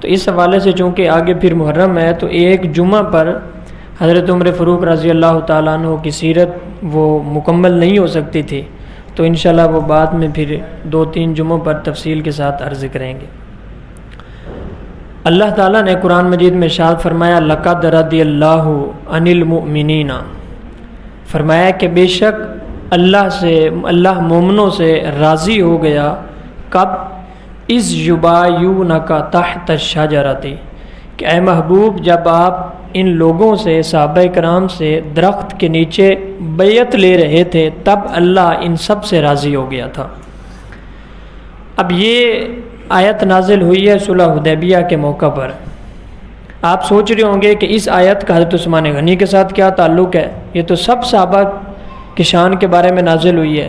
تو اس حوالے سے چونکہ آگے پھر محرم ہے، تو ایک جمعہ پر حضرت عمر فاروق رضی اللہ تعالیٰ عنہ کی سیرت وہ مکمل نہیں ہو سکتی تھی، تو انشاءاللہ وہ بعد میں پھر 2-3 جمعوں پر تفصیل کے ساتھ عرض کریں گے۔ اللہ تعالیٰ نے قرآن مجید میں ارشاد فرمایا لَقَدْ رَضِيَ اللَّهُ عَنِ الْمُؤْمِنِينَ، فرمایا کہ بے شک اللہ مومنوں سے راضی ہو گیا۔ کب؟ اِذْ يُبَايِعُونَكَ تَحْتَ الشَّجَرَةِ، کہ اے محبوب جب آپ ان لوگوں سے، صحابہ کرام سے درخت کے نیچے بیعت لے رہے تھے، تب اللہ ان سب سے راضی ہو گیا تھا۔ اب یہ آیت نازل ہوئی ہے صلح حدیبیہ کے موقع پر۔ آپ سوچ رہے ہوں گے کہ اس آیت کا حضرت عثمان غنی کے ساتھ کیا تعلق ہے؟ یہ تو سب صحابہ کی شان کے بارے میں نازل ہوئی ہے۔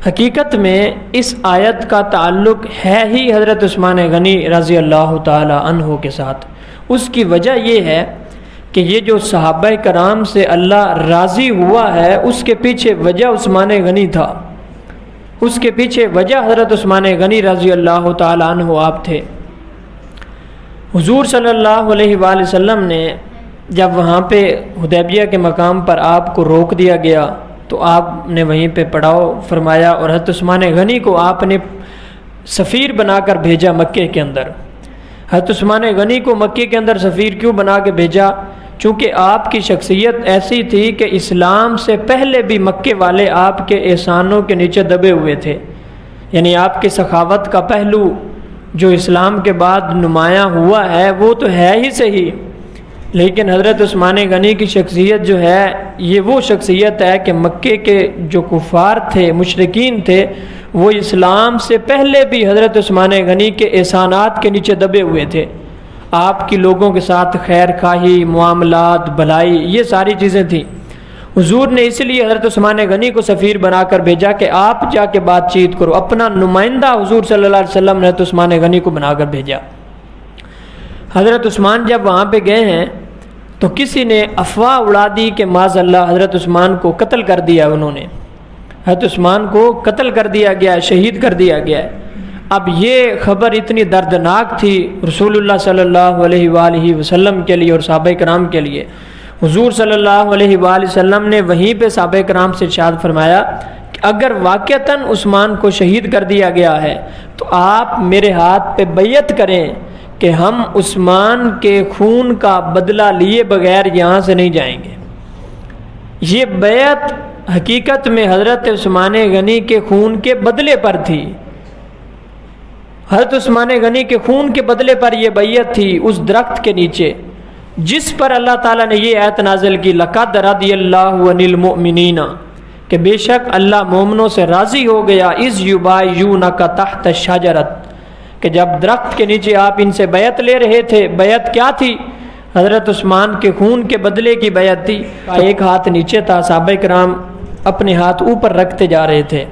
حقیقت میں اس آیت کا تعلق ہے ہی حضرت عثمان غنی رضی اللہ تعالی عنہ کے ساتھ۔ اس کی وجہ یہ ہے کہ یہ جو صحابہ کرام سے اللہ راضی ہوا ہے، اس کے پیچھے وجہ عثمان غنی تھا، اس کے پیچھے وجہ حضرت عثمان غنی رضی اللہ تعالی عنہ آپ تھے۔ حضور صلی اللہ علیہ وآلہ وسلم نے جب وہاں پہ حدیبیہ کے مقام پر آپ کو روک دیا گیا تو آپ نے وہیں پہ پڑاؤ فرمایا، اور حضرت عثمان غنی کو آپ نے سفیر بنا کر بھیجا مکے کے اندر۔ حضرت عثمان غنی کو مکے کے اندر سفیر کیوں بنا کے بھیجا؟ چونکہ آپ کی شخصیت ایسی تھی کہ اسلام سے پہلے بھی مکے والے آپ کے احسانوں کے نیچے دبے ہوئے تھے، یعنی آپ کی سخاوت کا پہلو جو اسلام کے بعد نمایاں ہوا ہے وہ تو ہے ہی صحیح، لیکن حضرت عثمان غنی کی شخصیت جو ہے یہ وہ شخصیت ہے کہ مکے کے جو کفار تھے، مشرکین تھے، وہ اسلام سے پہلے بھی حضرت عثمان غنی کے احسانات کے نیچے دبے ہوئے تھے۔ آپ کی لوگوں کے ساتھ خیر خواہی، معاملات، بھلائی، یہ ساری چیزیں تھیں۔ حضور نے اس لیے حضرت عثمان غنی کو سفیر بنا کر بھیجا کہ آپ جا کے بات چیت کرو۔ اپنا نمائندہ حضور صلی اللہ علیہ وسلم نے حضرت عثمان غنی کو بنا کر بھیجا۔ حضرت عثمان جب وہاں پہ گئے ہیں تو کسی نے افواہ اڑا دی کہ معاذ اللہ حضرت عثمان کو قتل کر دیا، انہوں نے حضرت عثمان کو قتل کر دیا گیا ہے، شہید کر دیا گیا ہے۔ اب یہ خبر اتنی دردناک تھی رسول اللہ صلی اللہ علیہ وآلہ وسلم کے لیے اور صحابہ کرام کے لیے۔ حضور صلی اللہ علیہ وآلہ وسلم نے وہیں پہ صحابہ کرام سے ارشاد فرمایا کہ اگر واقعتاً عثمان کو شہید کر دیا گیا ہے تو آپ میرے ہاتھ پہ بیعت کریں کہ ہم عثمان کے خون کا بدلہ لیے بغیر یہاں سے نہیں جائیں گے۔ یہ بیعت حقیقت میں حضرت عثمان غنی کے خون کے بدلے پر تھی۔ حضرت عثمان غنی کے خون کے بدلے پر یہ بیعت تھی اس درخت کے نیچے، جس پر اللہ تعالیٰ نے یہ آیت نازل کی لَقَدْ رَضِيَ اللَّهُ عَنِ الْمُؤْمِنِينَ، کہ بے شک اللہ مومنوں سے راضی ہو گیا اِذْ يُبَايِعُونَكَ تَحْتَ الشَّجَرَةِ، کہ جب درخت کے نیچے آپ ان سے بیعت لے رہے تھے۔ بیعت کیا تھی؟ حضرت عثمان کے خون کے بدلے کی بیعت تھی۔ ایک ہاتھ نیچے تھا، صحابہ کرام اپنے ہاتھ اوپر رکھتے جا رہے تھے،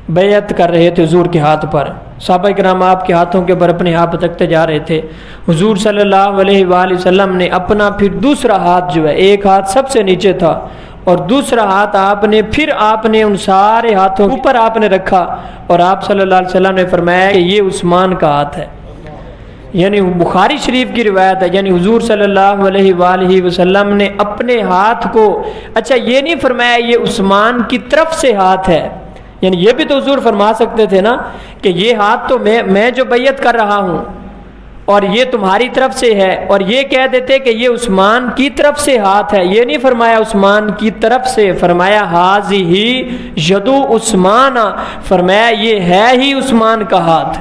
بیعت کر رہے تھے حضور کے ہاتھ پر۔ صحابہ کرام آپ کے ہاتھوں کے اوپر اپنے ہاتھ رکھتے جا رہے تھے۔ حضور صلی اللہ علیہ وآلہ وسلم نے اپنا پھر دوسرا ہاتھ جو ہے، ایک ہاتھ سب سے نیچے تھا اور دوسرا ہاتھ آپ نے ان سارے ہاتھوں اوپر آپ نے رکھا، اور آپ صلی اللہ علیہ وسلم نے فرمایا کہ یہ عثمان کا ہاتھ ہے۔ یعنی بخاری شریف کی روایت ہے، یعنی حضور صلی اللہ علیہ وآلہ وسلم نے اپنے ہاتھ کو، اچھا یہ نہیں فرمایا یہ عثمان کی طرف سے ہاتھ ہے، یعنی یہ بھی تو حضور فرما سکتے تھے نا کہ یہ ہاتھ تو میں جو بیعت کر رہا ہوں اور یہ تمہاری طرف سے ہے، اور یہ کہہ دیتے کہ یہ عثمان کی طرف سے ہاتھ ہے۔ یہ نہیں فرمایا عثمان کی طرف سے، فرمایا ھذہ یدو عثمان، فرمایا یہ ہے ہی عثمان کا ہاتھ۔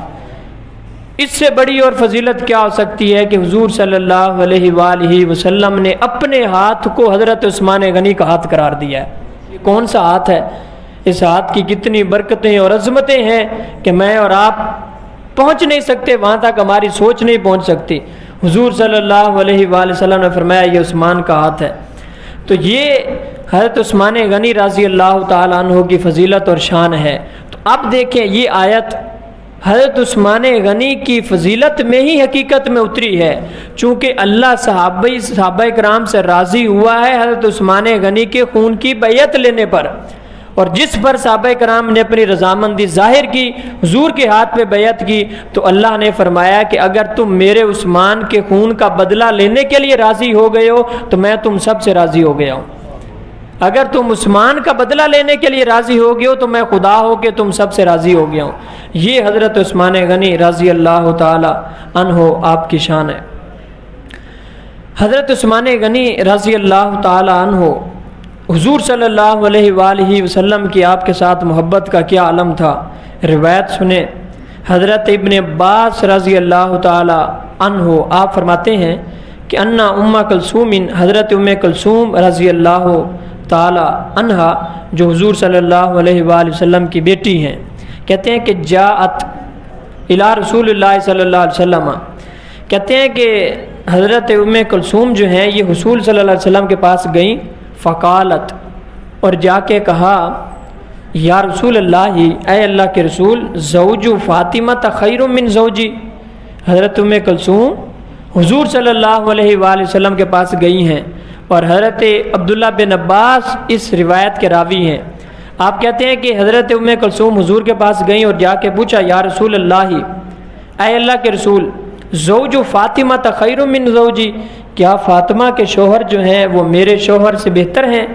اس سے بڑی اور فضیلت کیا ہو سکتی ہے کہ حضور صلی اللہ علیہ وآلہ وسلم نے اپنے ہاتھ کو حضرت عثمان غنی کا ہاتھ قرار دیا ہے۔ یہ کون سا ہاتھ ہے؟ اس ہاتھ کی کتنی برکتیں اور عظمتیں ہیں کہ میں اور آپ پہنچ نہیں سکتے، وہاں تک ہماری سوچ نہیں پہنچ سکتی۔ حضور صلی اللہ علیہ وآلہ وسلم نے فرمایا یہ عثمان کا ہاتھ ہے۔ تو یہ حضرت عثمان غنی رضی اللہ تعالیٰ عنہ کی فضیلت اور شان ہے۔ تو اب دیکھیں یہ آیت حضرت عثمان غنی کی فضیلت میں ہی حقیقت میں اتری ہے، چونکہ اللہ صحابہ کرام سے راضی ہوا ہے حضرت عثمان غنی کے خون کی بیعت لینے پر، اور جس پر صحابہ کرام نے اپنی رضامندی ظاہر کی، حضور کے ہاتھ پہ بیعت کی، تو اللہ نے فرمایا کہ اگر تم میرے عثمان کے خون کا بدلہ لینے کے لیے راضی ہو گئے ہو تو میں تم سب سے راضی ہو گیا ہوں۔ اگر تم عثمان کا بدلہ لینے کے لیے راضی ہو گئے ہو تو میں خدا ہو کے تم سب سے راضی ہو گیا ہوں۔ یہ حضرت عثمان غنی رضی اللہ تعالی عنہ آپ کی شان ہے۔ حضرت عثمان غنی رضی اللہ تعالی عنہ، حضور صلی اللہ علیہ وآلہ وسلم کی آپ کے ساتھ محبت کا کیا عالم تھا۔ روایت سنیں، حضرت ابن عباس رضی اللہ تعالی عنہ آپ فرماتے ہیں کہ انا ام کلثوم، حضرت ام کلثوم رضی اللہ تعالی عنہا جو حضور صلی اللہ علیہ وآلہ وسلم کی بیٹی ہیں، کہتے ہیں کہ جاءت الی رسول اللہ صلی اللہ علیہ وسلم، کہتے ہیں کہ حضرت ام کلثوم جو ہیں یہ حضور صلی اللہ علیہ وسلم کے پاس گئیں، فقالت، اور جا کے کہا یا رسول اللہ، اے اللہ کے رسول، زوج فاطمہ خیر من زوجی، حضرت ام کلثوم حضور صلی اللہ علیہ وآلہ وسلم کے پاس گئی ہیں، اور حضرت عبداللہ بن عباس اس روایت کے راوی ہیں۔ آپ کہتے ہیں کہ حضرت ام کلثوم حضور کے پاس گئیں اور جا کے پوچھا یا رسول اللہ، اے اللہ کے رسول، زوج فاطمہ خیر من زوجی، کیا فاطمہ کے شوہر جو ہیں وہ میرے شوہر سے بہتر ہیں؟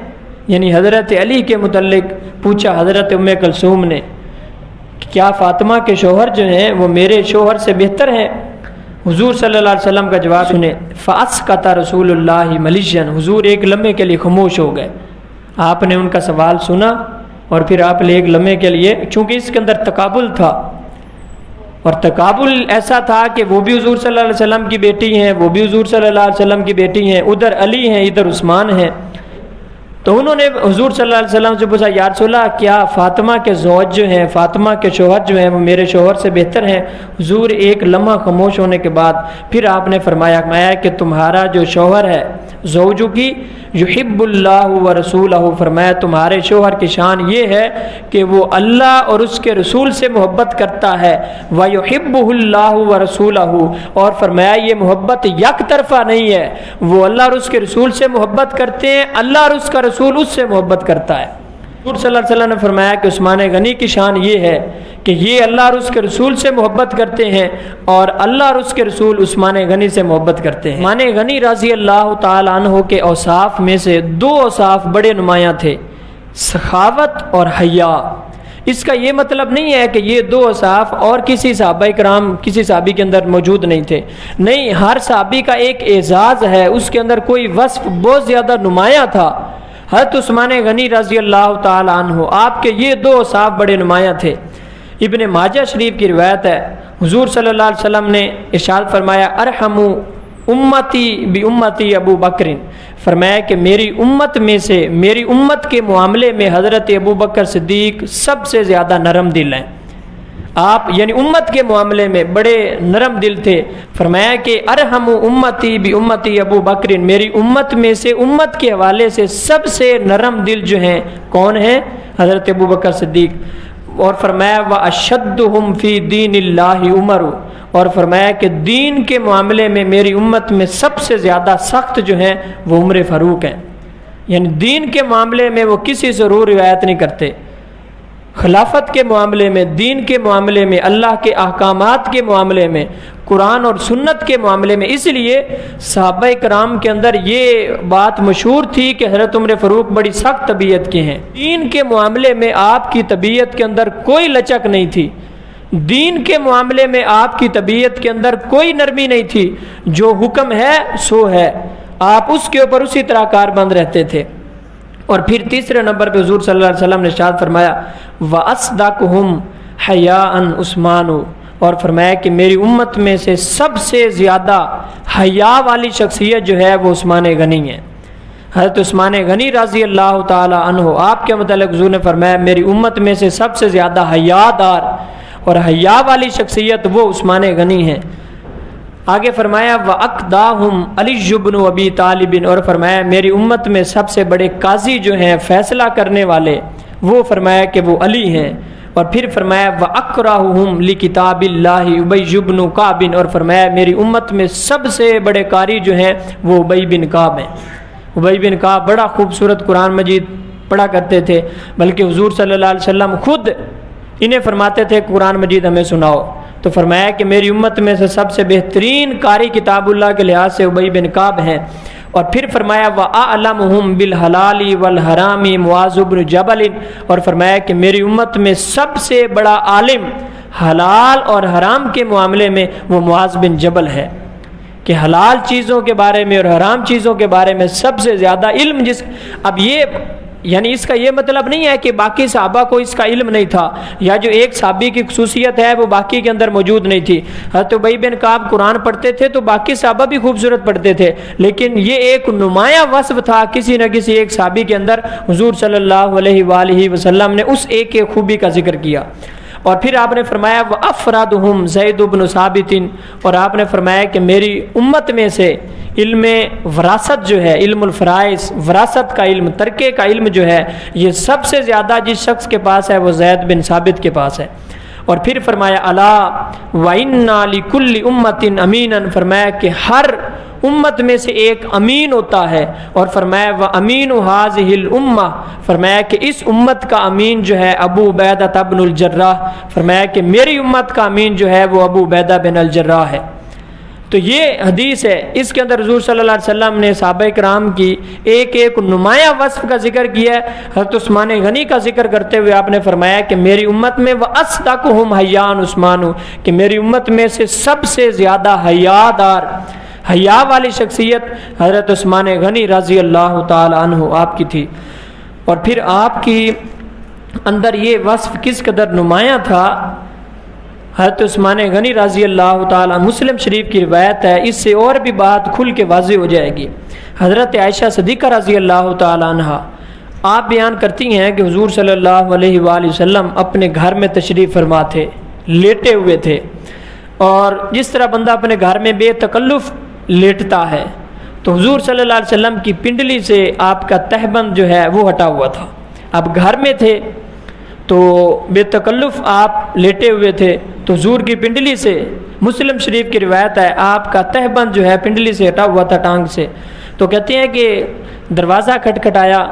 یعنی حضرت علی کے متعلق پوچھا حضرت ام کلثوم نے، کیا فاطمہ کے شوہر جو ہیں وہ میرے شوہر سے بہتر ہیں؟ حضور صلی اللہ علیہ وسلم کا جواب سنیں، فاسکت رسول اللہ ملیشن، حضور ایک لمحے کے لیے خاموش ہو گئے۔ آپ نے ان کا سوال سنا اور پھر آپ نے ایک لمحے کے لیے، چونکہ اس کے اندر تقابل تھا، اور تقابل ایسا تھا کہ وہ بھی حضور صلی اللہ علیہ وسلم کی بیٹی ہیں، وہ بھی حضور صلی اللہ علیہ وسلم کی بیٹی ہیں، ادھر علی ہیں ادھر عثمان ہیں، تو انہوں نے حضور صلی اللہ علیہ وسلم سے پوچھا یا رسول اللہ، کیا فاطمہ کے زوج جو ہیں، فاطمہ کے شوہر جو ہیں وہ میرے شوہر سے بہتر ہیں؟ حضور ایک لمحہ خاموش ہونے کے بعد پھر آپ نے فرمایا کہ تمہارا جو شوہر ہے، زوجو کی یحب اللہ و رسولہ، فرمایا تمہارے شوہر کی شان یہ ہے کہ وہ اللہ اور اس کے رسول سے محبت کرتا ہے، وَيُحِبُّهُ اللَّهُ وَرَسُولَهُ، اور فرمایا یہ محبت یک طرفہ نہیں ہے، وہ اللہ اور اس کے رسول سے محبت کرتے ہیں، اللہ اور اس کا رسول اس سے محبت کرتا ہے۔ حضور صلی اللہ علیہ وسلم نے فرمایا کہ عثمان غنی کی شان یہ ہے کہ یہ اللہ اور اس کے رسول سے محبت کرتے ہیں، اور اللہ اور اس کے رسول عثمان غنی سے محبت کرتے ہیں۔ عثمان غنی رضی اللہ تعالی عنہ کے اوصاف میں سے دو اوصاف بڑے نمایاں تھے، سخاوت اور حیا۔ اس کا یہ مطلب نہیں ہے کہ یہ دو اوصاف اور کسی صحابہ کرام کسی صحابی کے اندر موجود نہیں تھے، نہیں، ہر صحابی کا ایک اعزاز ہے، اس کے اندر کوئی وصف بہت زیادہ نمایاں تھا۔ حضرت عثمان غنی رضی اللہ تعالی عنہ آپ کے یہ دو اوصاف بڑے نمایاں تھے۔ ابن ماجہ شریف کی روایت ہے، حضور صلی اللہ علیہ وسلم نے ارشاد فرمایا ارحموا امتی بامتی ابو بکر، فرمایا کہ میری امت میں سے، میری امت کے معاملے میں حضرت ابو بکر صدیق سب سے زیادہ نرم دل ہیں۔ آپ یعنی امت کے معاملے میں بڑے نرم دل تھے۔ فرمایا کہ ارحم امتی بامتی ابو بکر، میری امت میں سے امت کے حوالے سے سب سے نرم دل جو ہیں کون ہیں؟ حضرت ابو بکر صدیق۔ اور فرمایا واشدہم فی دین اللہ عمر، اور فرمایا کہ دین کے معاملے میں میری امت میں سب سے زیادہ سخت جو ہیں وہ عمر فاروق ہیں، یعنی دین کے معاملے میں وہ کسی سے رو روایت نہیں کرتے، خلافت کے معاملے میں، دین کے معاملے میں، اللہ کے احکامات کے معاملے میں، قرآن اور سنت کے معاملے میں۔ اس لیے صحابہ کرام کے اندر یہ بات مشہور تھی کہ حضرت عمر فاروق بڑی سخت طبیعت کے ہیں، دین کے معاملے میں آپ کی طبیعت کے اندر کوئی لچک نہیں تھی، دین کے معاملے میں آپ کی طبیعت کے اندر کوئی نرمی نہیں تھی، جو حکم ہے سو ہے، آپ اس کے اوپر اسی طرح کاربند رہتے تھے۔ اور پھر تیسرے نمبر پہ حضور صلی اللہ علیہ وسلم نے ارشاد فرمایا وَأَصْدَقُهُمْ حَيَاءً عثمان، اور فرمایا کہ میری امت میں سے سب سے زیادہ حیا والی شخصیت جو ہے وہ عثمان غنی ہے۔ حضرت عثمان غنی رضی اللہ تعالی عنہ آپ کے متعلق حضور نے فرمایا میری امت میں سے سب سے زیادہ حیا دار اور حیا والی شخصیت وہ عثمان غنی ہیں۔ آگے فرمایا وَأَقْدَاهُمْ عَلِيُّ بْنُ أَبِي طَالِبٍ، اور فرمایا میری امت میں سب سے بڑے قاضی جو ہیں فیصلہ کرنے والے وہ فرمایا کہ وہ علی ہیں۔ اور پھر فرمایا وَأَقْرَأُهُمْ لِكِتَابِ اللَّهِ أُبَيُّ بْنُ كَعْبٍ، اور فرمایا میری امت میں سب سے بڑے قاری جو ہیں وہ ابی بن کعب ہیں۔ ابی بن کعب بڑا خوبصورت قرآن مجید پڑھا کرتے تھے، بلکہ حضور صلی اللہ علیہ وسلم خود انہیں فرماتے تھے قرآن مجید ہمیں سناؤ، تو فرمایا کہ میری امت میں سے سب سے بہترین قاری کتاب اللہ کے لحاظ سے ابی بن کعب ہیں، اور پھر فرمایا وَأَعْلَمُهُمْ بِالْحَلَالِ وَالْحَرَامِ مُعَاذُ بْنُ جَبَلٍ، اور فرمایا کہ میری امت میں سب سے بڑا عالم حلال اور حرام کے معاملے میں وہ معاذ بن جبل ہے، کہ حلال چیزوں کے بارے میں اور حرام چیزوں کے بارے میں سب سے زیادہ علم اب یہ یعنی اس کا یہ مطلب نہیں ہے کہ باقی صحابہ کو اس کا علم نہیں تھا، یا جو ایک صحابی کی خصوصیت ہے وہ باقی کے اندر موجود نہیں تھی۔ حضرت ابی بن کعب قرآن پڑھتے تھے تو باقی صحابہ بھی خوبصورت پڑھتے تھے، لیکن یہ ایک نمایاں وصف تھا کسی نہ کسی ایک صحابی کے اندر، حضور صلی اللہ علیہ وآلہ وسلم نے اس ایک خوبی کا ذکر کیا۔ اور پھر آپ نے فرمایا وَأَفْرَدُهُمْ زید بن ثابت، اور آپ نے فرمایا کہ میری امت میں سے علم وراثت جو ہے، علم الفرائض، وراثت کا علم، ترکے کا علم جو ہے، یہ سب سے زیادہ جس شخص کے پاس ہے وہ زید بن ثابت کے پاس ہے۔ اور پھر فرمایا الا وَإِنَّا لِكُلِّ أُمَّةٍ أَمِينًا، فرمایا کہ ہر امت میں سے ایک امین ہوتا ہے، اور فرمایا وَأَمِينُ هَذِهِ الْأُمَّةِ، فرمایا کہ اس امت کا امین جو ہے ابو عبیدہ بن الجراح، فرمایا کہ میری امت کا امین جو ہے وہ ابو عبیدہ بن الجراح ہے۔ تو یہ حدیث ہے، اس کے اندر حضور صلی اللہ علیہ وسلم نے صحابہ کرام کی ایک ایک نمایاں وصف کا ذکر کیا ہے۔ حضرت عثمان غنی کا ذکر کرتے ہوئے آپ نے فرمایا کہ میری امت میں وَأَصْدَقُهُمْ حَيَّاءً عثمان، کہ میری امت میں سے سب سے زیادہ حیا دار، حیا والی شخصیت حضرت عثمان غنی رضی اللہ تعالی عنہ آپ کی تھی۔ اور پھر آپ کی اندر یہ وصف کس قدر نمایاں تھا، حضرت عثمان غنی رضی اللہ تعالی، مسلم شریف کی روایت ہے، اس سے اور بھی بات کھل کے واضح ہو جائے گی۔ حضرت عائشہ صدیقہ رضی اللہ تعالی عنہ آپ بیان کرتی ہیں کہ حضور صلی اللہ علیہ وآلہ وسلم اپنے گھر میں تشریف فرما تھے، لیٹے ہوئے تھے، اور جس طرح بندہ اپنے گھر میں بے تکلف لیٹتا ہے، تو حضور صلی اللہ علیہ وسلم کی پنڈلی سے آپ کا تہبند جو ہے وہ ہٹا ہوا تھا۔ اب گھر میں تھے تو بے تکلف آپ لیٹے ہوئے تھے، تو حضور کی پنڈلی سے، مسلم شریف کی روایت ہے، آپ کا تہبند جو ہے پنڈلی سے ہٹا ہوا تھا، ٹانگ سے۔ تو کہتے ہیں کہ دروازہ کھٹکھٹایا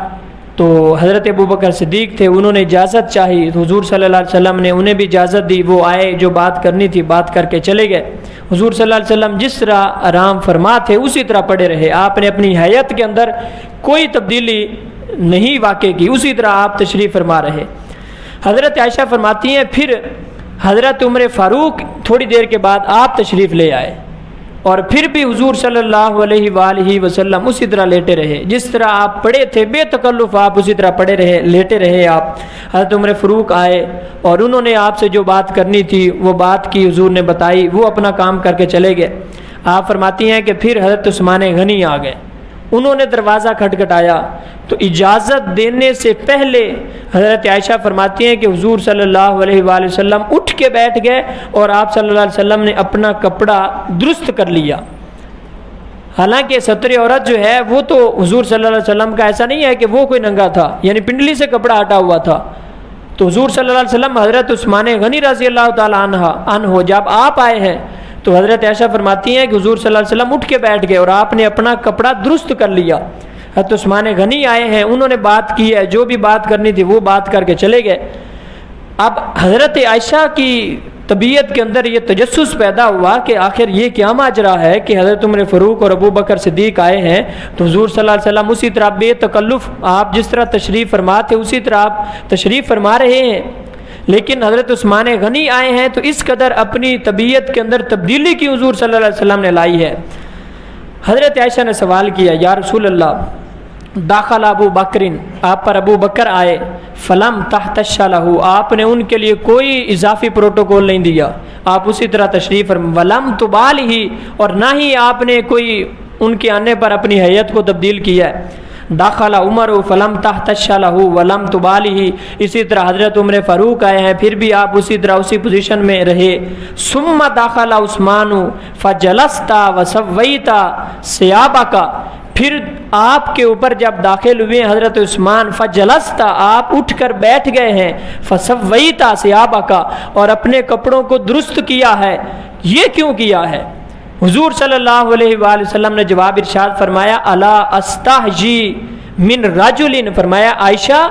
تو حضرت ابوبکر صدیق تھے، انہوں نے اجازت چاہی، تو حضور صلی اللہ علیہ وسلم نے انہیں بھی اجازت دی، وہ آئے، جو بات کرنی تھی بات کر کے چلے گئے۔ حضور صلی اللہ علیہ وسلم جس طرح آرام فرما تھے اسی طرح پڑے رہے، آپ نے اپنی حیات کے اندر کوئی تبدیلی نہیں واقع کی، اسی طرح آپ تشریف فرما رہے۔ حضرت عائشہ فرماتی ہیں پھر حضرت عمر فاروق تھوڑی دیر کے بعد آپ تشریف لے آئے، اور پھر بھی حضور صلی اللہ علیہ وآلہ وسلم اسی طرح لیٹے رہے، جس طرح آپ پڑے تھے بے تکلف آپ اسی طرح پڑے رہے، لیٹے رہے آپ۔ حضرت عمر فاروق آئے اور انہوں نے آپ سے جو بات کرنی تھی وہ بات کی، حضور نے بتائی، وہ اپنا کام کر کے چلے گئے۔ آپ فرماتی ہیں کہ پھر حضرت عثمان غنی آ گئے، انہوں نے دروازہ کھٹکھٹایا، تو اجازت دینے سے پہلے حضرت عائشہ فرماتی ہیں کہ حضور صلی اللہ علیہ وآلہ وسلم اٹھ کے بیٹھ گئے، اور آپ صلی اللہ علیہ وسلم نے اپنا کپڑا درست کر لیا۔ حالانکہ ستر عورت جو ہے وہ تو حضور صلی اللہ علیہ وسلم کا ایسا نہیں ہے کہ وہ کوئی ننگا تھا، یعنی پنڈلی سے کپڑا ہٹا ہوا تھا۔ تو حضور صلی اللہ علیہ وسلم حضرت عثمان غنی رضی اللہ تعالی عنہ جب آپ آئے ہیں تو حضرت عائشہ فرماتی ہیں کہ حضور صلی اللہ علیہ وسلم اٹھ کے بیٹھ گئے اور آپ نے اپنا کپڑا درست کر لیا۔ حضرت عثمان غنی آئے ہیں، انہوں نے بات کی ہے، جو بھی بات کرنی تھی وہ بات کر کے چلے گئے۔ اب حضرت عائشہ کی طبیعت کے اندر یہ تجسس پیدا ہوا کہ آخر یہ کیا ماجرا ہے کہ حضرت عمر فاروق اور ابو بکر صدیق آئے ہیں، تو حضور صلی اللہ علیہ وسلم اسی طرح بے تکلف آپ جس طرح تشریف فرما تھے اسی طرح آپ تشریف فرما رہے ہیں، لیکن حضرت عثمان غنی آئے ہیں تو اس قدر اپنی طبیعت کے اندر تبدیلی کی حضور صلی اللہ علیہ وسلم نے لائی ہے۔ حضرت عائشہ نے سوال کیا، یا رسول اللہ داخل ابو بکرین، آپ پر ابو بکر آئے، فلم تحتش لہو، آپ نے ان کے لیے کوئی اضافی پروٹوکول نہیں دیا، آپ اسی طرح تشریف ولم تبال ہی، اور نہ ہی آپ نے کوئی ان کے آنے پر اپنی حیت کو تبدیل کیا ہے۔ داخلہ عمر فلم تحتش لہو ولم تبال ہی، اسی طرح حضرت عمر فاروق آئے ہیں پھر بھی آپ اسی طرح اسی پوزیشن میں رہے۔ ثم داخل عثمان فجلستا وسویتا ثیابک، پھر آپ کے اوپر جب داخل ہوئے حضرت عثمان، فجلستا آپ اٹھ کر بیٹھ گئے ہیں، فسویتا ثیابک اور اپنے کپڑوں کو درست کیا ہے۔ یہ کیوں کیا ہے؟ حضور صلی اللہ علیہ وآلہ وسلم نے جواب ارشاد فرمایا، الا استحجی من رجل، فرمایا عائشہ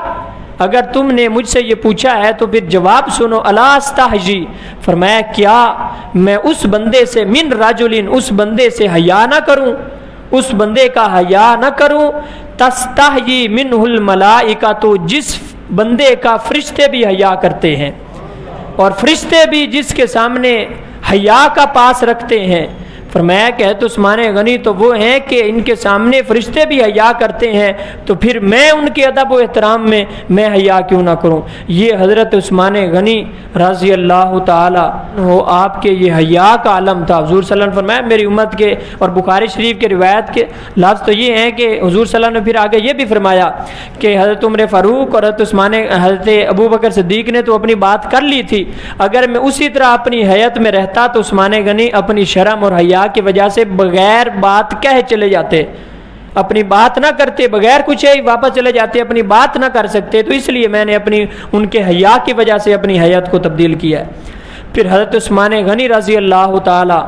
اگر تم نے مجھ سے یہ پوچھا ہے تو پھر جواب سنو، الا استحجی، فرمایا کیا میں اس بندے سے، من رجل، اس بندے سے حیا نہ کروں، اس بندے کا حیا نہ کروں، تستحیی منہ الملائکہ، تو جس بندے کا فرشتے بھی حیا کرتے ہیں، اور فرشتے بھی جس کے سامنے حیا کا پاس رکھتے ہیں۔ فرمایا کہ حضرت عثمان غنی تو وہ ہیں کہ ان کے سامنے فرشتے بھی حیا کرتے ہیں، تو پھر میں ان کے ادب و احترام میں حیا کیوں نہ کروں۔ یہ حضرت عثمان غنی رضی اللہ تعالی عنہ آپ کے یہ حیا کا علم تھا۔ حضور صلی اللہ علیہ وسلم فرمایا میری امت کے، اور بخاری شریف کے روایت کے لفظ تو یہ ہیں کہ حضور صلی اللہ علیہ وسلم نے پھر آگے یہ بھی فرمایا کہ حضرت عمر فاروق اور حضرت ابو بکر صدیق نے تو اپنی بات کر لی تھی، اگر میں اسی طرح اپنی حیت میں رہتا تو عثمان غنی اپنی شرم اور حیا کی وجہ سے بغیر بات کہہ چلے جاتے، اپنی بات نہ کرتے، بغیر کچھ ہی واپس چلے جاتے، اپنی بات نہ کر سکتے، تو اس لیے میں نے ان کے حیا کی وجہ سے اپنی حیات کو تبدیل کیا ہے۔ پھر حضرت عثمان غنی رضی اللہ تعالی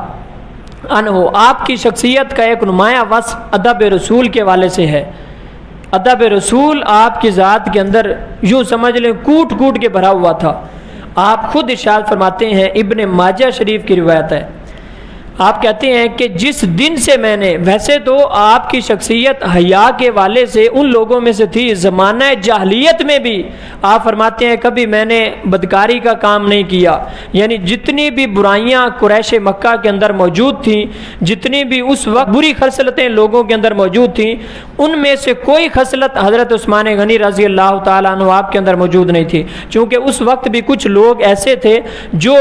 عنہ آپ کی شخصیت کا ایک نمایاں وصف ادب رسول کے والے سے ہے۔ ادب رسول آپ کی ذات کے اندر یوں سمجھ لیں کوٹ کوٹ کے بھرا ہوا تھا۔ آپ خود ارشاد فرماتے ہیں، ابن ماجہ شریف کی روایت ہے، آپ کہتے ہیں کہ جس دن سے میں نے، ویسے تو آپ کی شخصیت حیا کے والے سے ان لوگوں میں سے تھی، زمانہ جاہلیت میں بھی آپ فرماتے ہیں کبھی میں نے بدکاری کا کام نہیں کیا، یعنی جتنی بھی برائیاں قریش مکہ کے اندر موجود تھیں، جتنی بھی اس وقت بری خصلتیں لوگوں کے اندر موجود تھیں، ان میں سے کوئی خصلت حضرت عثمان غنی رضی اللہ تعالیٰ عنہ آپ کے اندر موجود نہیں تھی، چونکہ اس وقت بھی کچھ لوگ ایسے تھے جو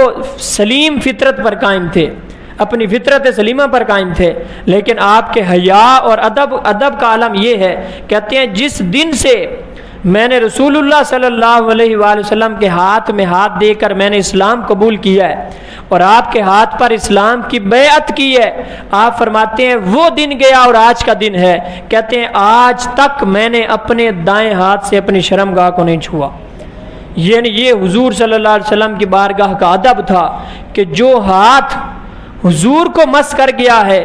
سلیم فطرت پر قائم تھے، اپنی فطرت سلیمہ پر قائم تھے، لیکن آپ کے حیا اور ادب کا عالم یہ ہے، کہتے ہیں جس دن سے میں نے رسول اللہ صلی اللہ علیہ وآلہ وسلم کے ہاتھ میں ہاتھ دے کر میں نے اسلام قبول کیا ہے اور آپ کے ہاتھ پر اسلام کی بیعت کی ہے، آپ فرماتے ہیں وہ دن گیا اور آج کا دن ہے، کہتے ہیں آج تک میں نے اپنے دائیں ہاتھ سے اپنی شرمگاہ کو نہیں چھوا۔ یعنی یہ حضور صلی اللہ علیہ وسلم کی بارگاہ کا ادب تھا کہ جو ہاتھ حضور کو مس کر گیا ہے،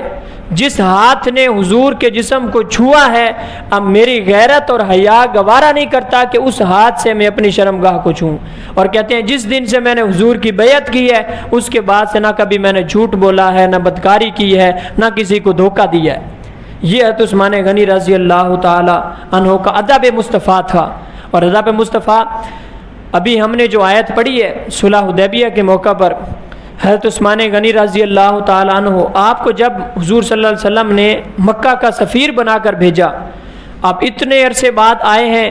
جس ہاتھ نے حضور کے جسم کو چھوا ہے، اب میری غیرت اور حیا گوارا نہیں کرتا کہ اس ہاتھ سے میں اپنی شرمگاہ کو چھوں۔ اور کہتے ہیں جس دن سے میں نے حضور کی بیعت کی ہے اس کے بعد سے نہ کبھی میں نے جھوٹ بولا ہے، نہ بدکاری کی ہے، نہ کسی کو دھوکہ دیا ہے۔ یہ ہے عثمان غنی رضی اللہ تعالی عنہ کا ادب مصطفیٰ تھا۔ اور ادب مصطفیٰ ابھی ہم نے جو آیت پڑھی ہے صلح حدیبیہ کے موقع پر، حضرت عثمان غنی رضی اللہ تعالیٰ عنہ آپ کو جب حضور صلی اللہ علیہ وسلم نے مکہ کا سفیر بنا کر بھیجا، آپ اتنے عرصے بعد آئے ہیں،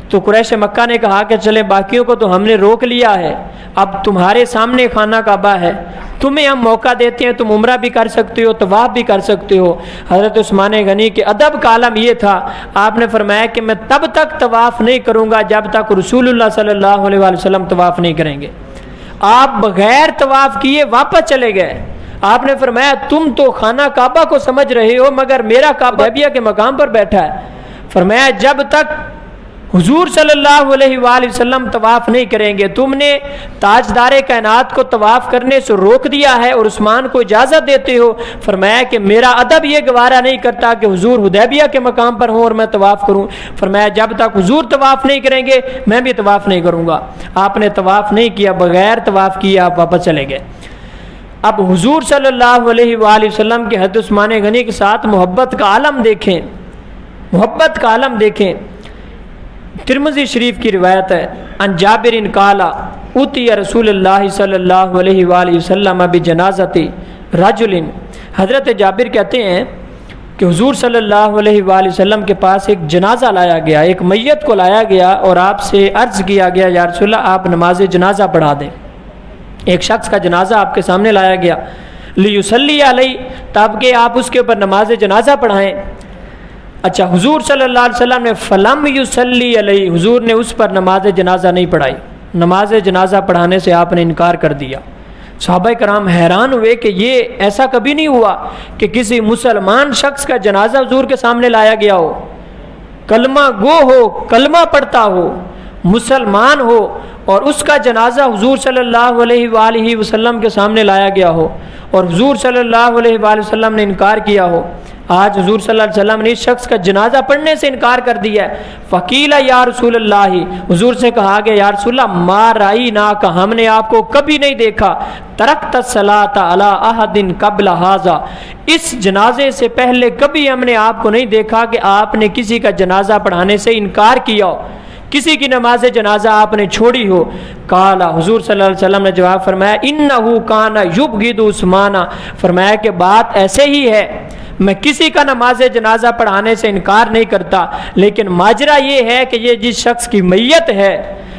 تو قریش مکہ نے کہا کہ چلے باقیوں کو تو ہم نے روک لیا ہے، اب تمہارے سامنے خانہ کعبہ ہے، تمہیں ہم موقع دیتے ہیں، تم عمرہ بھی کر سکتے ہو، طواف بھی کر سکتے ہو۔ حضرت عثمان غنی کے ادب کا عالم یہ تھا، آپ نے فرمایا کہ میں تب تک طواف نہیں کروں گا جب تک رسول اللہ صلی اللہ علیہ وسلم طواف نہیں کریں گے۔ آپ بغیر طواف کیے واپس چلے گئے۔ آپ نے فرمایا تم تو خانہ کعبہ کو سمجھ رہے ہو مگر میرا کعبہ حدیبیہ کے مقام پر بیٹھا ہے۔ فرمایا جب تک حضور صلی اللہ علیہ وآلہ وسلم طواف نہیں کریں گے، تم نے تاجدار کائنات کو طواف کرنے سے روک دیا ہے اور عثمان کو اجازت دیتے ہو۔ فرمایا کہ میرا ادب یہ گوارا نہیں کرتا کہ حضور حدیبیہ کے مقام پر ہوں اور میں طواف کروں۔ فرمایا جب تک حضور طواف نہیں کریں گے میں بھی طواف نہیں کروں گا۔ آپ نے طواف نہیں کیا، بغیر طواف کیا آپ واپس چلے گئے۔ اب حضور صلی اللہ علیہ وآلہ وسلم کے حضرت عثمان غنی کے ساتھ محبت کا عالم دیکھیں، محبت کا عالم دیکھیں۔ ترمذی شریف کی روایت ہے، ان جابر قال اتی رسول اللہ صلی اللہ علیہ وآلہ وسلم بجنازۃ رجل، حضرت جابر کہتے ہیں کہ حضور صلی اللہ علیہ وآلہ وسلم کے پاس ایک جنازہ لایا گیا، ایک میت کو لایا گیا اور آپ سے عرض کیا گیا یا رسول اللہ آپ نماز جنازہ پڑھا دیں۔ ایک شخص کا جنازہ آپ کے سامنے لایا گیا، لیصلی علیہ، تاکہ آپ اس کے اوپر نماز جنازہ پڑھائیں۔ اچھا، حضور صلی اللہ علیہ وسلم نے فلم یصلی علیہ، حضور نے اس پر نماز جنازہ نہیں پڑھائی، نماز جنازہ پڑھانے سے آپ نے انکار کر دیا۔ صحابہ کرام حیران ہوئے کہ یہ ایسا کبھی نہیں ہوا کہ کسی مسلمان شخص کا جنازہ حضور کے سامنے لایا گیا ہو، کلمہ گو ہو، کلمہ پڑھتا ہو، مسلمان ہو، اور اس کا جنازہ حضور صلی اللہ علیہ وآلہ وسلم کے سامنے لایا گیا ہو اور حضور صلی اللہ علیہ وآلہ وسلم نے انکار کیا ہو۔ آج حضور صلی اللہ علیہ وسلم نے اس شخص کا جنازہ پڑھنے سے انکار کر دیا ہے۔ فقیل یا رسول اللہ، حضور سے کہا گیا یا رسول اللہ ما رأینا کا، ہم نے آپ کو کبھی نہیں دیکھا، ترکت الصلاۃ علی احد قبل ھذا، اس جنازے سے پہلے کبھی ہم نے آپ کو نہیں دیکھا کہ آپ نے کسی کا جنازہ پڑھانے سے انکار کیا ہو، کسی کی نماز جنازہ آپ نے چھوڑی ہو۔ قال، حضور صلی اللہ علیہ وسلم نے جواب فرمایا انہ کان یبغض عثمان، فرمایا کہ بات ایسے ہی ہے، میں کسی کا نماز جنازہ پڑھانے سے انکار نہیں کرتا، لیکن ماجرا یہ ہے کہ یہ جس شخص کی میت ہے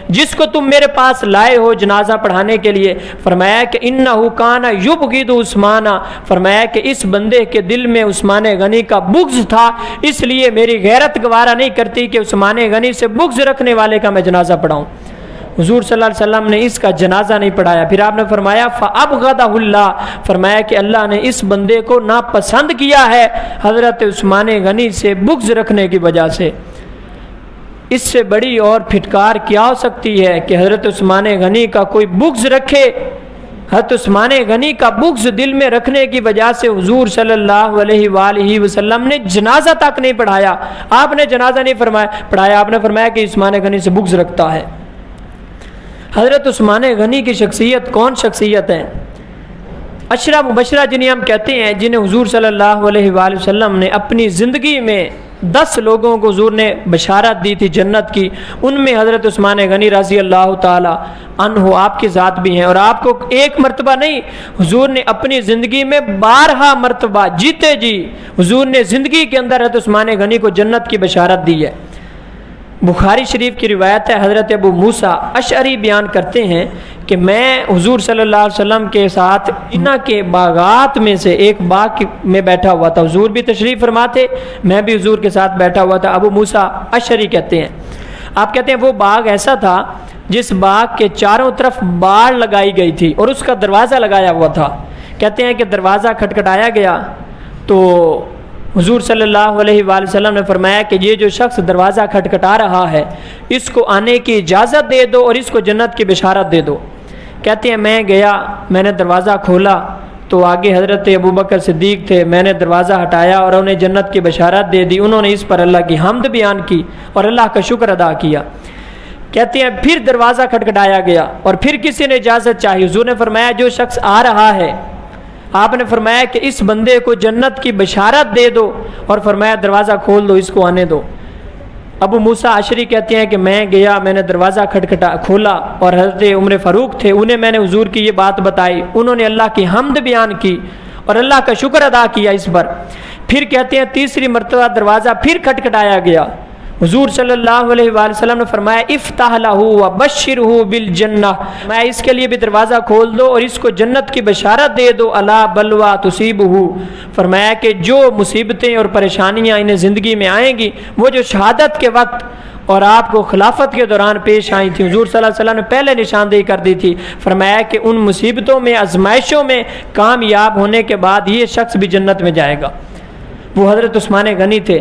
جس کو تم میرے پاس لائے ہو جنازہ پڑھانے کے لیے، فرمایا کہ انہ کان یبغض عثمان، فرمایا کہ اس بندے کے دل میں عثمان غنی کا بغض تھا، اس لیے میری غیرت گوارا نہیں کرتی کہ عثمان غنی سے بغض رکھنے والے کا میں جنازہ پڑھاؤں۔ حضور صلی اللہ علیہ وسلم نے اس کا جنازہ نہیں پڑھایا۔ پھر آپ نے فرمایا فَأَبْغَضَهُ اللَّهُ، فرمایا کہ اللہ نے اس بندے کو ناپسند کیا ہے حضرت عثمان غنی سے بغض رکھنے کی وجہ سے۔ اس سے بڑی اور پھٹکار کیا ہو سکتی ہے کہ حضرت عثمان غنی کا کوئی بغض رکھے۔ حضرت عثمان غنی کا بغض دل میں رکھنے کی وجہ سے حضور صلی اللہ علیہ وآلہ وسلم نے جنازہ تک نہیں پڑھایا، آپ نے جنازہ نہیں پڑھایا، آپ نے فرمایا کہ عثمان غنی سے بغض رکھتا ہے۔ حضرت عثمان غنی کی شخصیت کون شخصیت ہے؟ عشرہ مبشرہ جنہیں ہم کہتے ہیں، جنہیں حضور صلی اللہ علیہ وآلہ وسلم نے اپنی زندگی میں 10 لوگوں کو حضور نے بشارت دی تھی جنت کی، ان میں حضرت عثمان غنی رضی اللہ تعالی عنہ آپ کی ذات بھی ہیں، اور آپ کو ایک مرتبہ نہیں، حضور نے اپنی زندگی میں 12 مرتبہ جیتے جی حضور نے زندگی کے اندر حضرت عثمان غنی کو جنت کی بشارت دی ہے۔ بخاری شریف کی روایت ہے، حضرت ابو موسیٰ اشعری بیان کرتے ہیں کہ میں حضور صلی اللہ علیہ وسلم کے ساتھ مدینہ کے باغات میں سے ایک باغ میں بیٹھا ہوا تھا، حضور بھی تشریف فرما تھے، میں بھی حضور کے ساتھ بیٹھا ہوا تھا۔ ابو موسیٰ اشعری کہتے ہیں، آپ کہتے ہیں وہ باغ ایسا تھا جس باغ کے چاروں طرف باڑ لگائی گئی تھی اور اس کا دروازہ لگایا ہوا تھا۔ کہتے ہیں کہ دروازہ کھٹکھٹایا گیا تو حضور صلی اللہ علیہ وآلہ وسلم نے فرمایا کہ یہ جو شخص دروازہ کھٹکھٹا رہا ہے اس کو آنے کی اجازت دے دو اور اس کو جنت کی بشارت دے دو۔ کہتے ہیں میں گیا، میں نے دروازہ کھولا تو آگے حضرت ابوبکر صدیق تھے، میں نے دروازہ ہٹایا اور انہیں جنت کی بشارت دے دی، انہوں نے اس پر اللہ کی حمد بیان کی اور اللہ کا شکر ادا کیا۔ کہتے ہیں پھر دروازہ کھٹکھٹایا گیا اور پھر کسی نے اجازت چاہی، حضور نے فرمایا جو شخص آ رہا ہے، آپ نے فرمایا کہ اس بندے کو جنت کی بشارت دے دو اور فرمایا دروازہ کھول دو، اس کو آنے دو۔ ابو موسیٰ اشعری کہتے ہیں کہ میں گیا، میں نے دروازہ کھولا اور حضرت عمر فاروق تھے، انہیں میں نے حضور کی یہ بات بتائی، انہوں نے اللہ کی حمد بیان کی اور اللہ کا شکر ادا کیا اس پر۔ پھر کہتے ہیں تیسری مرتبہ دروازہ پھر کھٹکھٹایا گیا، حضور صلی اللہ علیہ وآلہ وسلم نے فرمایا افتح لہ وبشرہ بالجنہ، میں اس کے لیے بھی دروازہ کھول دو اور اس کو جنت کی بشارت دے دو، الا بلوا تصیبہ، فرمایا کہ جو مصیبتیں اور پریشانیاں انہیں زندگی میں آئیں گی وہ جو شہادت کے وقت اور آپ کو خلافت کے دوران پیش آئی تھی، حضور صلی اللہ علیہ وسلم نے پہلے نشاندہی کر دی تھی، فرمایا کہ ان مصیبتوں میں آزمائشوں میں کامیاب ہونے کے بعد یہ شخص بھی جنت میں جائے گا۔ وہ حضرت عثمان غنی تھے۔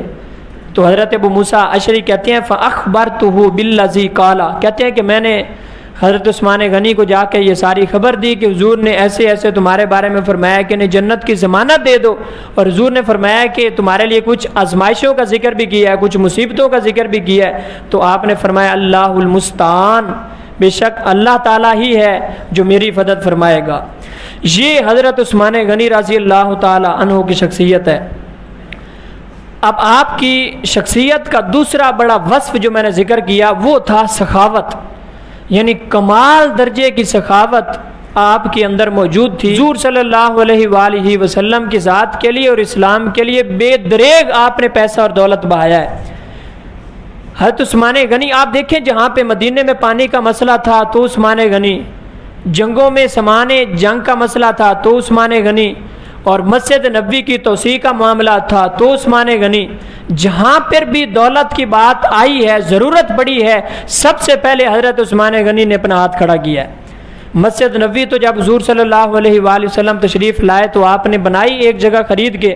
تو حضرت ابو موسیٰ اشعری کہتے ہیں فَأَخْبَرْتُهُ بِالَّذِي قَالَ، کہتے ہیں کہ میں نے حضرت عثمان غنی کو جا کے یہ ساری خبر دی کہ حضور نے ایسے ایسے تمہارے بارے میں فرمایا کہ انہیں جنت کی ضمانت دے دو، اور حضور نے فرمایا کہ تمہارے لیے کچھ آزمائشوں کا ذکر بھی کیا ہے، کچھ مصیبتوں کا ذکر بھی کیا ہے۔ تو آپ نے فرمایا اللہ المستعان، بے شک اللہ تعالیٰ ہی ہے جو میری مدد فرمائے گا۔ یہ حضرت عثمان غنی رضی اللہ تعالیٰ عنہ کی شخصیت ہے۔ اب آپ کی شخصیت کا دوسرا بڑا وصف جو میں نے ذکر کیا وہ تھا سخاوت، یعنی کمال درجے کی سخاوت آپ کے اندر موجود تھی۔ حضور صلی اللہ علیہ وآلہ وسلم کی ذات کے لیے اور اسلام کے لیے بے دریغ آپ نے پیسہ اور دولت بہایا ہے۔ حضرت عثمان غنی آپ دیکھیں، جہاں پہ مدینے میں پانی کا مسئلہ تھا تو عثمان غنی، جنگوں میں سامان جنگ کا مسئلہ تھا تو عثمان غنی، اور مسجد نبوی کی توسیع کا معاملہ تھا تو عثمان غنی، جہاں پر بھی دولت کی بات آئی ہے، ضرورت پڑی ہے، سب سے پہلے حضرت عثمان غنی نے اپنا ہاتھ کھڑا کیا ہے۔ مسجد نبوی تو جب حضور صلی اللہ علیہ وآلہ وسلم تشریف لائے تو آپ نے بنائی ایک جگہ خرید کے،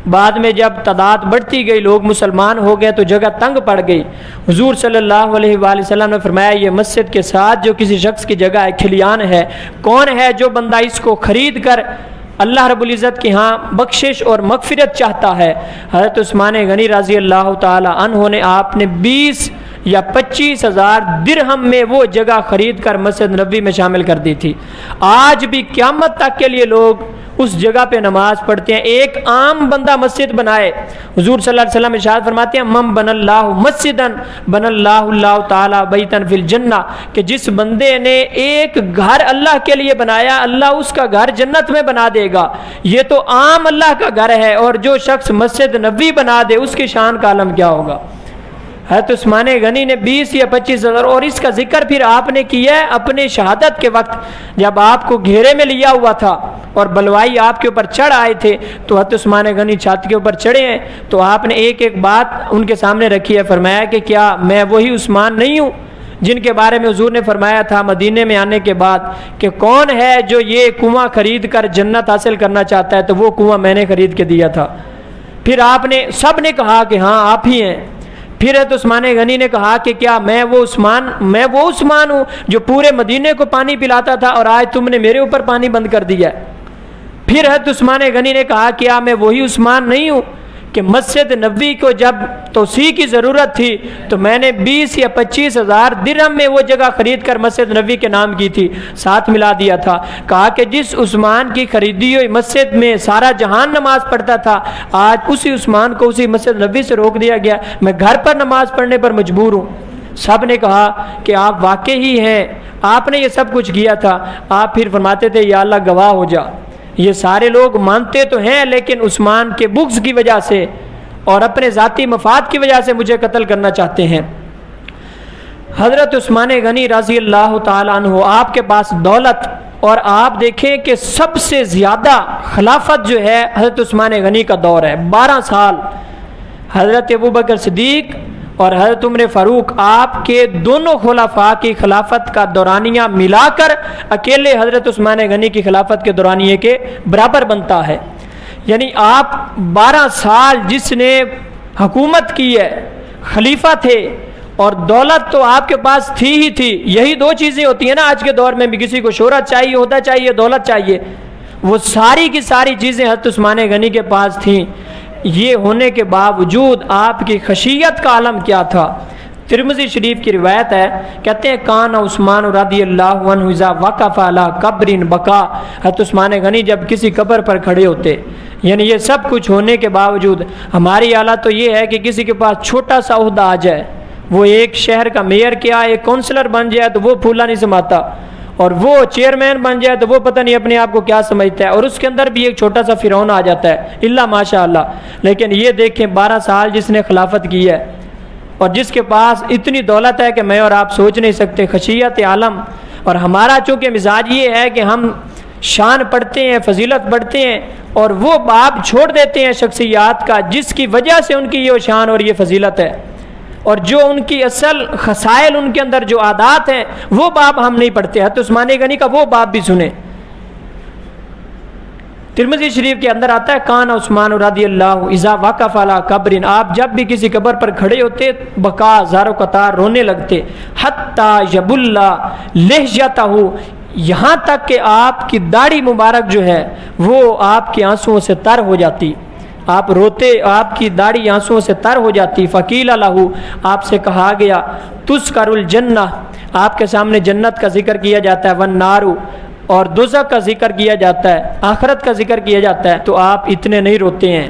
بعد میں جب تعداد بڑھتی گئی، لوگ مسلمان ہو گئے تو جگہ تنگ پڑ گئی۔ حضور صلی اللہ علیہ وآلہ وسلم نے فرمایا یہ مسجد کے ساتھ جو کسی شخص کی جگہ ہے، کھلیان ہے، کون ہے جو بندہ اس کو خرید کر اللہ رب العزت کے ہاں بخشش اور مغفرت چاہتا ہے۔ حضرت عثمان غنی رضی اللہ تعالی عنہ نے آپ نے 20 یا 25,000 درہم میں وہ جگہ خرید کر مسجد نبوی میں شامل کر دی تھی۔ آج بھی قیامت تک کے لیے لوگ اس جگہ پہ نماز پڑھتے ہیں۔ ایک عام بندہ مسجد بنائے، حضور صلی اللہ علیہ وسلم ارشاد فرماتے ہیں من بن اللہ مسجدن بن اللہ تعالی بیتن فی الجنہ، کہ جس بندے نے ایک گھر اللہ کے لیے بنایا اللہ اس کا گھر جنت میں بنا دے گا۔ یہ تو عام اللہ کا گھر ہے، اور جو شخص مسجد نبوی بنا دے اس کی شان کا عالم کیا ہوگا۔ حضرت عثمان غنی نے 20 یا 25,000، اور اس کا ذکر پھر آپ نے کیا ہے اپنے شہادت کے وقت، جب آپ کو گھیرے میں لیا ہوا تھا اور بلوائی آپ کے اوپر چڑھ آئے تھے، تو حضرت عثمان غنی چھت کے اوپر چڑھے ہیں، تو آپ نے ایک ایک بات ان کے سامنے رکھی ہے، فرمایا کہ کیا میں وہی عثمان نہیں ہوں جن کے بارے میں حضور نے فرمایا تھا مدینے میں آنے کے بعد کہ کون ہے جو یہ کنواں خرید کر جنت حاصل کرنا چاہتا ہے، تو وہ کنواں میں نے خرید کے دیا تھا۔ پھر آپ نے سب نے کہا کہ ہاں آپ ہی ہیں۔ پھر حضرت عثمان غنی نے کہا کہ کیا میں وہ عثمان ہوں جو پورے مدینے کو پانی پلاتا تھا اور آج تم نے میرے اوپر پانی بند کر دیا ہے۔ پھر حضرت عثمان غنی نے کہا کیا میں وہی عثمان نہیں ہوں کہ مسجد نبوی کو جب توسیع کی ضرورت تھی تو میں نے 20 یا 25,000 درہم میں وہ جگہ خرید کر مسجد نبوی کے نام کی تھی، ساتھ ملا دیا تھا۔ کہا کہ جس عثمان کی خریدی ہوئی مسجد میں سارا جہان نماز پڑھتا تھا، آج اسی عثمان کو اسی مسجد نبوی سے روک دیا گیا، میں گھر پر نماز پڑھنے پر مجبور ہوں۔ سب نے کہا کہ آپ واقعی ہی ہیں، آپ نے یہ سب کچھ کیا تھا۔ آپ پھر فرماتے تھے یا اللہ گواہ ہو جا، یہ سارے لوگ مانتے تو ہیں لیکن عثمان کے بغض کی وجہ سے اور اپنے ذاتی مفاد کی وجہ سے مجھے قتل کرنا چاہتے ہیں۔ حضرت عثمان غنی رضی اللہ تعالیٰ عنہ آپ کے پاس دولت، اور آپ دیکھیں کہ سب سے زیادہ خلافت جو ہے حضرت عثمان غنی کا دور ہے، 12 سال۔ حضرت ابوبکر صدیق اور حضرت عمر فاروق آپ کے دونوں خلفاء کی خلافت کا دورانیہ ملا کر اکیلے حضرت عثمان غنی کی خلافت کے دورانیے کے برابر بنتا ہے۔ یعنی آپ 12 سال جس نے حکومت کی ہے، خلیفہ تھے، اور دولت تو آپ کے پاس تھی ہی تھی۔ یہی دو چیزیں ہوتی ہیں نا آج کے دور میں بھی، کسی کو شہرت چاہیے، ہوتا چاہیے، دولت چاہیے، وہ ساری کی ساری چیزیں حضرت عثمان غنی کے پاس تھیں۔ یہ ہونے کے باوجود آپ کی خشیت کا عالم کیا تھا۔ ترمذی شریف کی روایت ہے، کہتے ہیں کان عثمان رضی اللہ عنہ اذا وقف علی قبر بکا، حضرت عثمان غنی جب کسی قبر پر کھڑے ہوتے، یعنی یہ سب کچھ ہونے کے باوجود ہماری حالت تو یہ ہے کہ کسی کے پاس چھوٹا سا عہدہ آ جائے، وہ ایک شہر کا میئر کیا ایک کونسلر بن جائے تو وہ پھولا نہیں سماتا، اور وہ چیئرمین بن جائے تو وہ پتہ نہیں اپنے آپ کو کیا سمجھتا ہے، اور اس کے اندر بھی ایک چھوٹا سا فرعون آ جاتا ہے، اللہ ماشاء اللہ۔ لیکن یہ دیکھیں 12 سال جس نے خلافت کی ہے اور جس کے پاس اتنی دولت ہے کہ میں اور آپ سوچ نہیں سکتے، خشیت عالم۔ اور ہمارا چونکہ مزاج یہ ہے کہ ہم شان پڑھتے ہیں، فضیلت پڑھتے ہیں، اور وہ باب چھوڑ دیتے ہیں شخصیات کا جس کی وجہ سے ان کی یہ شان اور یہ فضیلت ہے، اور جو ان کی اصل خصائل ان کے اندر جو عادات ہیں وہ باب ہم نہیں پڑھتے۔ حضرت عثمان غنی کا وہ باب بھی سنیں۔ ترمذی شریف کے اندر آتا ہے کان عثمان رضی اللہ اذا وقف علی قبر، آپ جب بھی کسی قبر پر کھڑے ہوتے بکا زارو قطار رونے لگتے، حتی یبل لحیتہ، یہاں تک کہ آپ کی داڑھی مبارک جو ہے وہ آپ کے آنسوؤں سے تر ہو جاتی، آپ روتے آپ کی داڑھی آنسوؤں سے تر ہو جاتی۔ فقیل لہ، آپ سے کہا گیا تذکر الجنہ، آپ کے سامنے جنت کا ذکر کیا جاتا ہے، والنار، اور دوزخ کا ذکر کیا جاتا ہے، آخرت کا ذکر کیا جاتا ہے، تو آپ اتنے نہیں روتے ہیں۔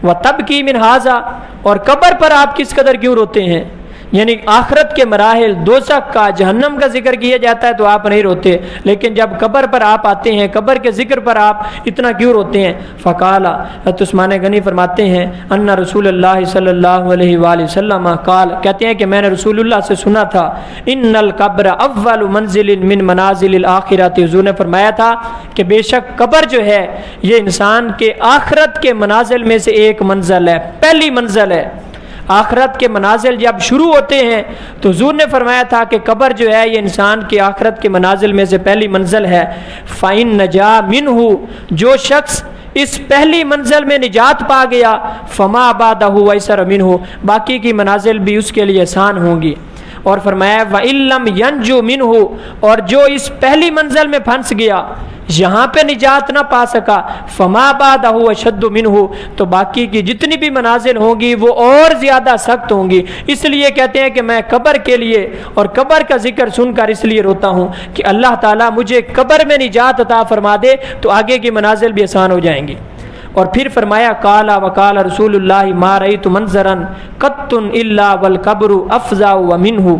وتبکی من ھذا، اور قبر پر آپ کس قدر کیوں روتے ہیں، یعنی آخرت کے مراحل دوزخ کا جہنم کا ذکر کیا جاتا ہے تو آپ نہیں روتے، لیکن جب قبر پر آپ آتے ہیں قبر کے ذکر پر آپ اتنا کیوں روتے ہیں۔ فقال، حضرت عثمان غنی فرماتے ہیں ان رسول اللہ صلی اللہ علیہ وآلہ وسلم قال، کہتے ہیں کہ میں نے رسول اللہ سے سنا تھا ان القبر اول منزل من منازل الآخرۃ، حضور نے فرمایا تھا کہ بے شک قبر جو ہے یہ انسان کے آخرت کے منازل میں سے ایک منزل ہے، پہلی منزل ہے۔ آخرت کے منازل جب شروع ہوتے ہیں تو حضور نے فرمایا تھا کہ قبر جو ہے یہ انسان کے آخرت کے منازل میں سے پہلی منزل ہے۔ فَإِن نَجَا مِنْهُ، جو شخص اس پہلی منزل میں نجات پا گیا، فَمَا بَعْدَهُ أَيْسَرَ مِنْهُ، باقی کی منازل بھی اس کے لیے آسان ہوں گی۔ اور فرمایا وَإِن لَّمْ يَنْجُ مِنْهُ، اور جو اس پہلی منزل میں پھنس گیا، یہاں پہ نجات نہ پا سکا فما بعدہ اشد منہ، تو باقی کی جتنی بھی منازل ہوں گی وہ اور زیادہ سخت ہوں گی۔ اس لیے کہتے ہیں کہ میں قبر کے لیے اور قبر کا ذکر سن کر اس لیے روتا ہوں کہ اللہ تعالیٰ مجھے قبر میں نجات عطا فرما دے تو آگے کی منازل بھی آسان ہو جائیں گی۔ اور پھر فرمایا قال وقال رسول اللہ ما رأیت منظرا قط الا والقبر افزع ومنہ،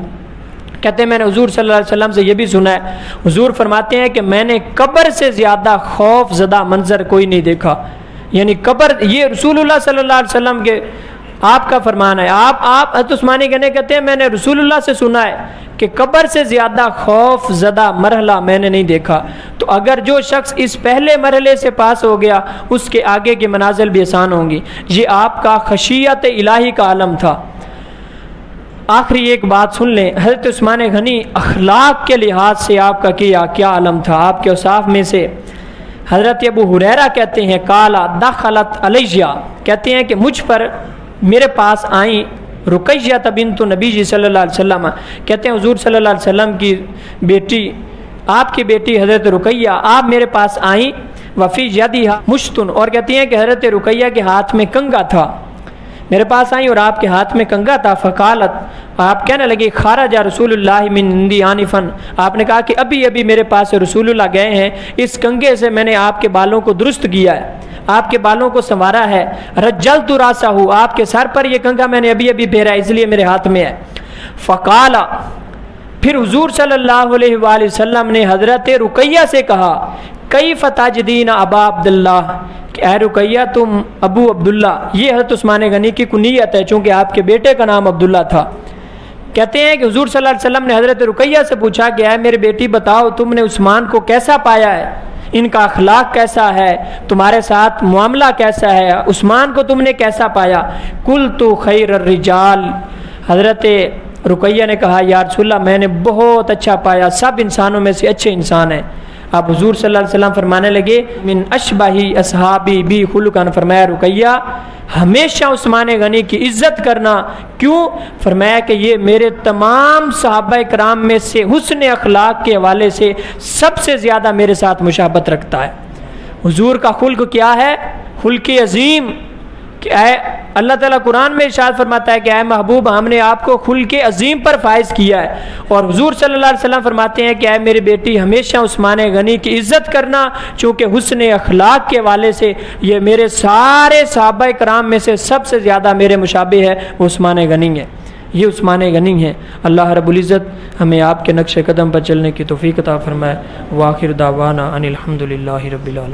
کہتے ہیں میں نے حضور صلی اللہ علیہ وسلم سے یہ بھی سنا ہے، حضور فرماتے ہیں کہ میں نے قبر سے زیادہ خوف زدہ منظر کوئی نہیں دیکھا۔ یعنی قبر، یہ رسول اللہ صلی اللہ علیہ وسلم کے آپ کا فرمان ہے۔ آپ حضرت عثمانی گنے کہتے ہیں میں نے رسول اللہ سے سنا ہے کہ قبر سے زیادہ خوف زدہ مرحلہ میں نے نہیں دیکھا۔ تو اگر جو شخص اس پہلے مرحلے سے پاس ہو گیا اس کے آگے کی منازل بھی آسان ہوں گی۔ یہ آپ کا خشیت الہی کا عالم تھا۔ آخری ایک بات سن لیں، حضرت عثمان غنی اخلاق کے لحاظ سے آپ کا کیا عالم تھا۔ آپ کے اوصاف میں سے حضرت ابو ہریرہ کہتے ہیں قالا دخلت علیہ، کہتے ہیں کہ مجھ پر میرے پاس آئیں رقیہ بنت نبی جی صلی اللہ علیہ وسلم، کہتے ہیں حضور صلی اللہ علیہ وسلم کی بیٹی، آپ کی بیٹی حضرت رقیہ آپ میرے پاس آئیں وفی یدیہا مشتن، اور کہتی ہیں کہ حضرت رقیہ کے ہاتھ میں کنگا تھا، میرے پاس آئیں اور آپ کے ہاتھ میں کنگا تھا۔ فقالت، آپ کہنے لگے خارج رسول اللہ من عندی آنفا، آپ نے کہا کہ ابھی ابھی میرے پاس رسول اللہ گئے ہیں، اس کنگے سے میں نے آپ کے بالوں کو درست کیا ہے، آپ کے بالوں کو سنوارا ہے۔ رجلت راسہ، آپ کے سر پر یہ کنگا میں نے ابھی ابھی پھیرا اس لیے میرے ہاتھ میں ہے۔ فقال، پھر حضور صلی اللہ علیہ وآلہ وسلم نے حضرت رقیہ سے کہا کیف تجدین ابا عبداللہ، کہ اے رقیہ تم ابو عبداللہ، یہ حضرت عثمان غنی کی کنیت ہے چونکہ آپ کے بیٹے کا نام عبداللہ تھا۔ کہتے ہیں کہ حضور صلی اللہ علیہ وسلم نے حضرت رقیہ سے پوچھا کہ اے میرے بیٹی بتاؤ تم نے عثمان کو کیسا پایا ہے، ان کا اخلاق کیسا ہے، تمہارے ساتھ معاملہ کیسا ہے، عثمان کو تم نے کیسا پایا؟ قلت خیر الرجال، حضرت رقیہ نے کہا یا رسول اللہ میں نے بہت اچھا پایا، سب انسانوں میں سے اچھے انسان ہیں۔ اب حضور صلی اللہ علیہ وسلم فرمانے لگے من اشبہ اصحابی بی خلقا، فرمایا رقیہ ہمیشہ عثمان غنی کی عزت کرنا، کیوں؟ فرمایا کہ یہ میرے تمام صحابہ کرام میں سے حسن اخلاق کے حوالے سے سب سے زیادہ میرے ساتھ مشابہت رکھتا ہے۔ حضور کا خلق کیا ہے؟ خلق عظیم، کہ اے اللہ تعالیٰ قرآن میں ارشاد فرماتا ہے کہ اے محبوب ہم نے آپ کو خلق عظیم پر فائز کیا ہے، اور حضور صلی اللہ علیہ وسلم فرماتے ہیں کہ اے میری بیٹی ہمیشہ عثمان غنی کی عزت کرنا، چونکہ حسن اخلاق کے والے سے یہ میرے سارے صحابہ کرام میں سے سب سے زیادہ میرے مشابہ ہے، وہ عثمان غنی ہے، یہ عثمان غنی ہے۔ اللہ رب العزت ہمیں آپ کے نقش قدم پر چلنے کی توفیق عطا فرمائے۔ وآخر دعوانا ان الحمد للہ رب العالمین۔